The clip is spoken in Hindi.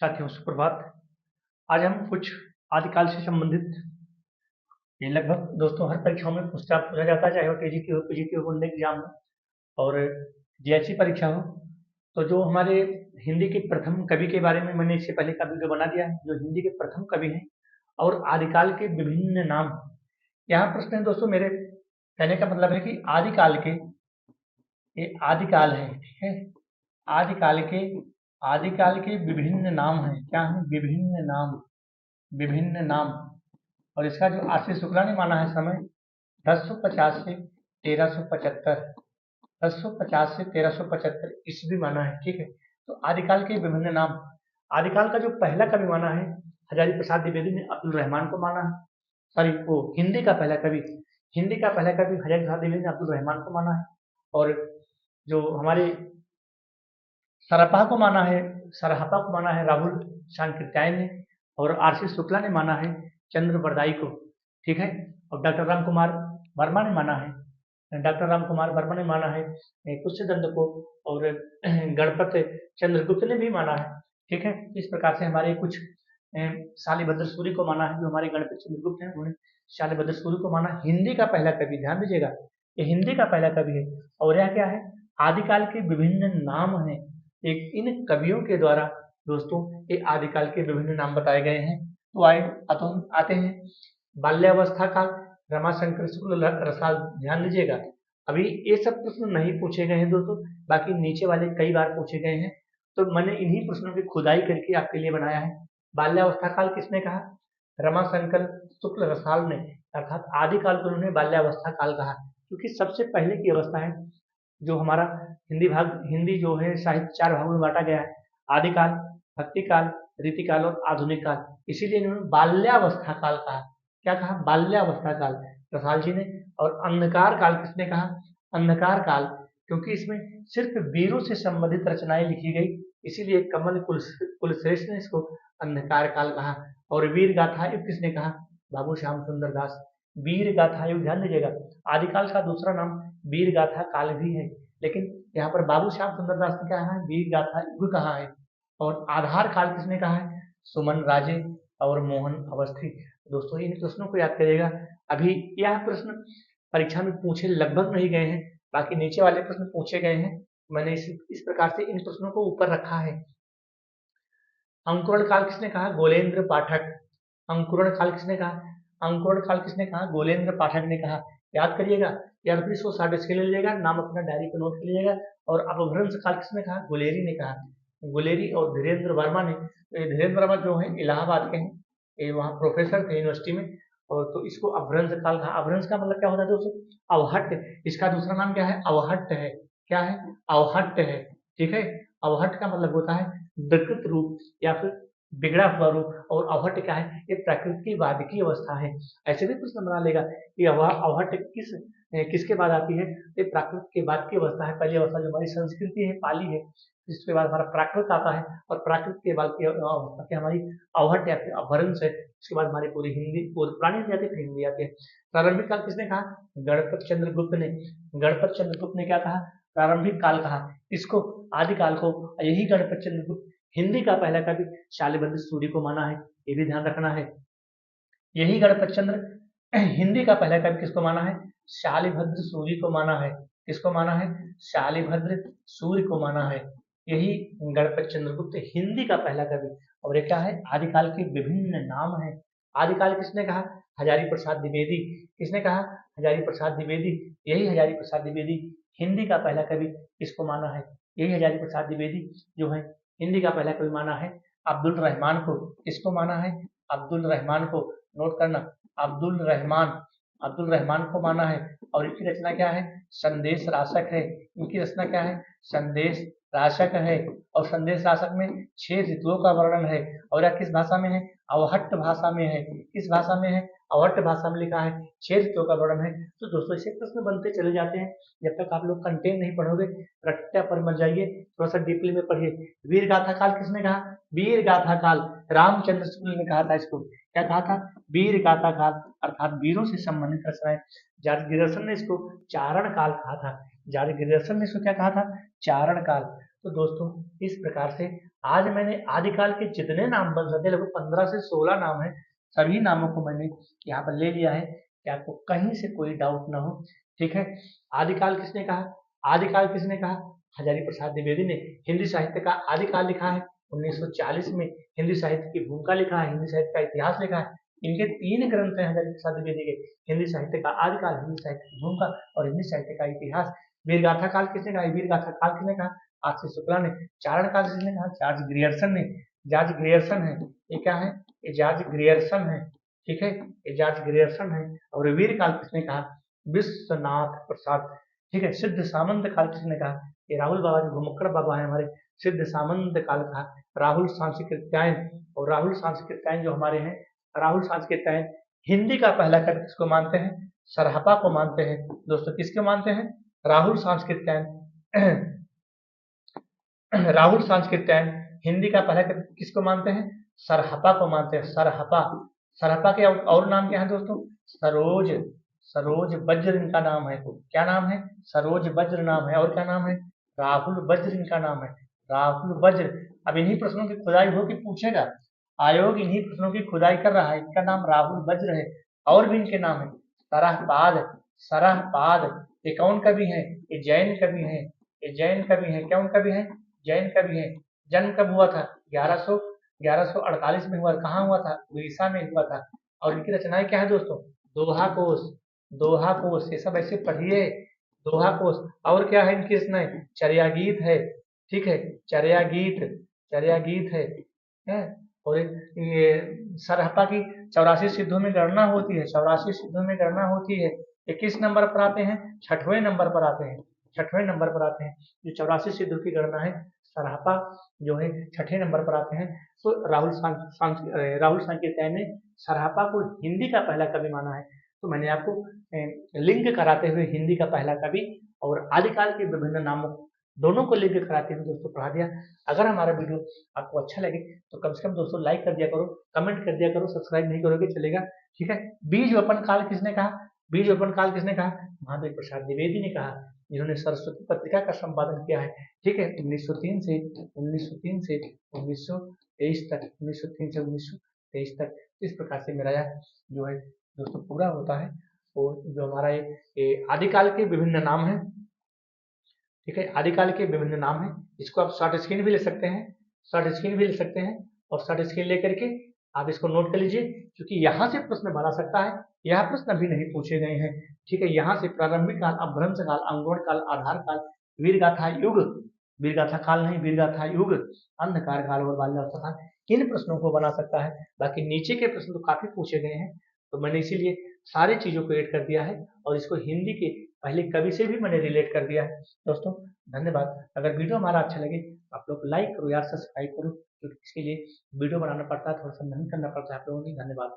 साथियों सुप्रभात। आज हम कुछ आदिकाल से संबंधित ये लगभग दोस्तों हर परीक्षाओं में पूछा जाता है, चाहे वो टीजीटी हो, पीजीटी हो, बोर्ड एग्जाम हो और जेएससी परीक्षा हो। तो जो हमारे हिंदी के प्रथम कवि के बारे में मैंने इससे पहले का वीडियो बना दिया है, जो हिंदी के प्रथम कवि हैं और आदिकाल के विभिन्न नाम। यहाँ प्रश्न है दोस्तों, मेरे कहने का मतलब है कि आदिकाल के, ये आदिकाल है, ठीक है, आदिकाल के विभिन्न नाम हैं। क्या है? विभिन्न नाम, विभिन्न नाम। और इसका जो आरसी शुक्ला ने माना है समय 1050 से 1375, 1050 से 1375 ईस्वी माना है, ठीक है। तो आदिकाल के विभिन्न नाम, आदिकाल का जो पहला कवि माना है हजारी प्रसाद द्विवेदी ने अब्दुल रहमान को माना है। सॉरी, वो हिंदी का पहला कवि, हिंदी का पहला कवि हजारी प्रसाद द्विवेदी ने अब्दुल रहमान को माना है। और जो हमारे सरपा को माना है, सरहपा को माना है राहुल शांकृत्यायन ने। और आरसी शुक्ला ने माना है चंद्र बरदाई को, ठीक है। और डॉक्टर राम कुमार वर्मा ने माना है, डॉक्टर राम कुमार वर्मा ने माना है कुशदंड को। और गणपत चंद्रगुप्त ने भी माना है, ठीक है। इस प्रकार से हमारे कुछ शालिभद्र सूरी को माना है, जो हमारे गणपत चंद्रगुप्त हैं उन्होंने शालिभद्र सूरी को माना। हिंदी का पहला कवि, ध्यान दीजिएगा, ये हिंदी का पहला कवि है। और यह क्या है? आदिकाल के विभिन्न नाम हैं। एक इन कवियों के द्वारा दोस्तों ये आदिकाल के विभिन्न नाम बताए गए हैं। तो आते हैं बाल्यावस्था काल, रमाशंकर शुक्ल रसाल। ध्यान दीजिएगा, अभी ये सब प्रश्न नहीं पूछे गए हैं दोस्तों, बाकी नीचे वाले कई बार पूछे गए हैं। तो मैंने इन्हीं प्रश्नों की खुदाई करके आपके लिए बनाया है। बाल्यावस्था काल किसने कहा? रमाशंकर शुक्ल रसाल ने, अर्थात आदिकाल को उन्होंने बाल्यावस्था काल कहा, क्योंकि सबसे पहले की अवस्था है। जो हमारा हिंदी जो है साहित्य चार भागों में बांटा गया है, आदिकाल, भक्तिकाल, रीतिकाल और आधुनिक काल। इसीलिए इन्होंने बाल्यावस्था काल कहा। क्या कहा? बाल्यावस्था काल, रसाल जी ने। और अंधकार काल किसने कहा? अंधकार काल, क्योंकि इसमें सिर्फ वीरों से संबंधित रचनाएं लिखी गई, इसीलिए कमल कुलश्रेष्ठ ने इसको अंधकार काल कहा। और वीर गाथा युग किसने कहा? बाबू श्याम सुंदर दास। वीर गाथा युग, ध्यान दीजिएगा, आदिकाल का दूसरा नाम वीर गाथा काल भी है, लेकिन यहाँ पर बाबू श्याम सुंदर दास ने क्या है? वीर गाथा युग कहा है। और आधार काल किसने कहा है? सुमन राजे और मोहन अवस्थी। दोस्तों इन प्रश्नों को याद करिएगा। अभी यह प्रश्न परीक्षा में पूछे लगभग नहीं गए हैं, बाकी नीचे वाले प्रश्न पूछे गए हैं। मैंने इस प्रकार से इन प्रश्नों को ऊपर रखा है। अंकुरण काल किसने कहा? गोलेंद्र पाठक। अंकुरण काल किसने कहा? अंकुरण काल किसने कहा? गोलेंद्र पाठक ने कहा। याद करिएगा, या फिर इसको शार्ट स्केल ले लीजिएगा, नाम अपना डायरी पर नोट कर लीजिएगा। और अपभ्रंश काल किसने कहा? गुलेरी ने कहा। गुलेरी और धीरेन्द्र वर्मा ने। धीरेन्द्र वर्मा जो है इलाहाबाद के हैं, ये वहाँ प्रोफेसर थे यूनिवर्सिटी में। और तो इसको अपभ्रंश काल कहा। अपभ्रंश का मतलब क्या होता है दोस्तों? अवहट्ट। इसका दूसरा नाम क्या है? अवहट्ट है। क्या है? अवहट्ट है, ठीक है। अवहट्ट का मतलब होता है विकृत रूप या फिर बिगड़ा हुआ रूप। और अवहट्ट क्या है? ये प्रकृतिवाद की अवस्था है। ऐसे भी प्रश्न बना लेगा कि अवहट्ट किसके बाद आती है? ये प्राकृत के बाद की अवस्था है। पहली अवस्था जो हमारी संस्कृति है, पाली है, इसके बाद हमारा प्राकृत आता है। और प्राकृत के बाद की अवस्था की हमारी अवहट्ट या फिर अपभ्रंश है। उसके बाद हमारी पूरी हिंदी, पूरी पुरानी हिंदी आती है, फिर हिंदी आती है। प्रारंभिक काल किसने कहा? गणपत चंद्रगुप्त ने। गणपत चंद्रगुप्त ने क्या कहा? प्रारंभिक काल कहा। इसको, आदिकाल को, यही गणपत चंद्रगुप्त हिंदी का पहला कवि शालिभद्र सूरी को माना है, ये भी ध्यान रखना है। यही गणपत चंद्र हिंदी का पहला कवि किसको माना है? शालिभद्र सूरी को माना है। किसको माना है? शालिभद्र सूर्य को माना है। यही गणपत चंद्रगुप्त हिंदी का पहला कवि। और ये क्या है? आदिकाल के विभिन्न नाम है। आदिकाल किसने कहा? हजारी प्रसाद द्विवेदी। किसने कहा? हजारी प्रसाद द्विवेदी। यही हजारी प्रसाद द्विवेदी हिंदी का पहला कवि किसको माना है? यही हजारी प्रसाद द्विवेदी जो है हिंदी का पहला कवि माना है अब्दुल रहमान को। किसको माना है? अब्दुल रहमान को। नोट करना, अब्दुल रहमान को माना है। और इनकी रचना क्या है? संदेश राशक है। इनकी रचना क्या है? संदेश राशक है। और संदेश राशक में 6 ऋतुओं का वर्णन है। और यह किस भाषा में है? अवहट्ट भाषा में है। किस भाषा में है? अवहट्ट भाषा में लिखा है। 6 ऋतुओं का वर्णन है। तो दोस्तों ऐसे प्रश्न बनते चले जाते हैं। जब तक आप लोग कंटेंट नहीं पढ़ोगे, रट्टा पर मत जाइए, थोड़ा सा डीपली में पढ़िए। वीर गाथा काल किसने कहा? वीर गाथा काल रामचंद्र शुक्ल ने कहा था इसको। क्या कहा था? वीर गाथा काल, अर्थात वीरों से संबंधित रचनाएं। जॉर्ज गियर्सन ने इसको चारण काल कहा था। जॉर्ज ग्रियर्सन ने इसको क्या कहा था, चारण काल। तो दोस्तों इस प्रकार से आज मैंने आदिकाल के जितने नाम बन सकते, लगभग 15 से 16 नाम है, सभी नामों को मैंने यहाँ पर ले लिया है कि आपको कहीं से कोई डाउट ना हो। ठीक है, आदिकाल किसने कहा, आदिकाल किसने कहा, हजारी प्रसाद द्विवेदी ने हिंदी साहित्य का आदिकाल लिखा है। 1940 में हिंदी साहित्य की भूमिका लिखा है, हिंदी साहित्य का इतिहास लिखा है। इनके 3 ग्रंथ हैं हजारी प्रसाद द्विवेदी के, हिंदी साहित्य का आदिकाल, हिंदी साहित्य की भूमिका और हिंदी साहित्य का इतिहास। वीरगाथा काल किसने कहा, वीरगाथा काल किसने कहा, आर.सी. शुक्ला ने। चारण काल किसने कहा, जॉर्ज ग्रियर्सन ने। जॉर्ज ग्रियर्सन है, ये क्या है, ये जॉर्ज ग्रियर्सन है। ठीक है, ये जॉर्ज ग्रियर्सन है। और वीर काल किसने कहा, विश्वनाथ प्रसाद। ठीक है, सिद्ध सामंत काल किसने कहा, ये राहुल बाबा जो घुमक्कड़ बाबा है हमारे, सिद्ध सामंत काल कहा। राहुल सांस्कृत्यायन, और राहुल सांस्कृत्यायन जो हमारे हैं, राहुल सांस्कृत्यायन हिंदी का पहला कवि किसको मानते हैं, सरहपा को मानते हैं। दोस्तों किसको मानते हैं, राहुल सांस्कृत्यायन। राहुल सांस्कृत्यायन हिंदी का पहला कवि किसको मानते हैं, सरहपा को मानते हैं, सरहपा। सरहपा के और नाम क्या है दोस्तों, सरोज, सरोज वज्र इनका नाम है। क्या नाम है, सरोज वज्र नाम है। और क्या नाम है, राहुल वज्र इनका नाम है, राहुल वज्र। अब इन्हीं प्रश्नों की खुदाई हो कि पूछेगा, आयोग इन्हीं प्रश्नों की खुदाई कर रहा है। इनका नाम राहुल वज्र है। और भी इनके नाम है, सरहपाद, सरहपाद। ये कौन कवि है, ये जैन कवि है, ये जैन कवि है। कौन कवि है, जैन कवि है। जन्म कब हुआ था, 1148 में हुआ। कहाँ हुआ था, उड़ीसा में हुआ था। और इनकी रचनाएं क्या है दोस्तों, दोहा कोश, दोहा कोश, ये सब ऐसे पढ़िए, दोहा कोश। और क्या है इनकी रचनाएं, चर्या गीत है। ठीक है, चर्या गीत, चर्या गीत है। और ये सरहपा की 84 सिद्धों में गणना होती है, 84 सिद्धों में गणना होती है। ये किस नंबर पर आते हैं, 6वें नंबर पर आते हैं, 6वें नंबर पर आते हैं। जो 84 सिद्धों की गणना है, सरहपा जो है 6ठे नंबर पर आते हैं। तो राहुल सांकृत्यायन ने सरहपा को हिंदी का पहला कवि माना है। तो मैंने आपको लिंक कराते हुए हिंदी का पहला कवि और आदिकाल के विभिन्न नामों दोनों को लिंक कराते हुए दोस्तों पढ़ा दिया। अगर हमारा वीडियो आपको अच्छा लगे तो कम से कम दोस्तों लाइक कर दिया करो, कमेंट कर दिया करो, सब्सक्राइब नहीं करोगे चलेगा। ठीक है, बीज वपन काल किसने कहा, बीज वपन काल किसने कहा, महादेव प्रसाद द्विवेदी ने कहा, जिन्होंने सरस्वती पत्रिका का संपादन किया है। ठीक है, 1903 से 1923 तक, 1903 से 1923 तक इस प्रकार से मेरा जो है दोस्तों पूरा होता है। और जो हमारा ये आदिकाल के विभिन्न नाम है। ठीक है, आदिकाल के विभिन्न नाम है। इसको आप शॉर्ट स्क्रीन भी ले सकते हैं, शॉर्ट स्क्रीन भी ले सकते हैं। और शॉर्ट स्क्रीन लेकर के आप इसको नोट कर लीजिए, क्योंकि यहाँ से प्रश्न बना सकता है। यह प्रश्न अभी नहीं पूछे गए हैं। ठीक है, यहाँ से प्रारंभिक काल, अपभ्रंश काल, अंगोण काल, आधार काल, वीरगाथा युग, वीरगाथा काल नहीं, वीरगाथा युग, अंधकार काल और बाल्यावस्था काल, इन प्रश्नों को बना सकता है। बाकी नीचे के प्रश्न तो काफी पूछे गए हैं, तो मैंने इसीलिए सारी चीजों को ऐड कर दिया है और इसको हिंदी के पहले कवि से भी मैंने रिलेट कर दिया है। दोस्तों धन्यवाद। अगर वीडियो हमारा अच्छा लगे तो आप लोग लाइक करो यार, सब्सक्राइब करो, क्योंकि इसके लिए वीडियो बनाना पड़ता है, थोड़ा सा मेहनत करना पड़ता है आप लोगों की। धन्यवाद।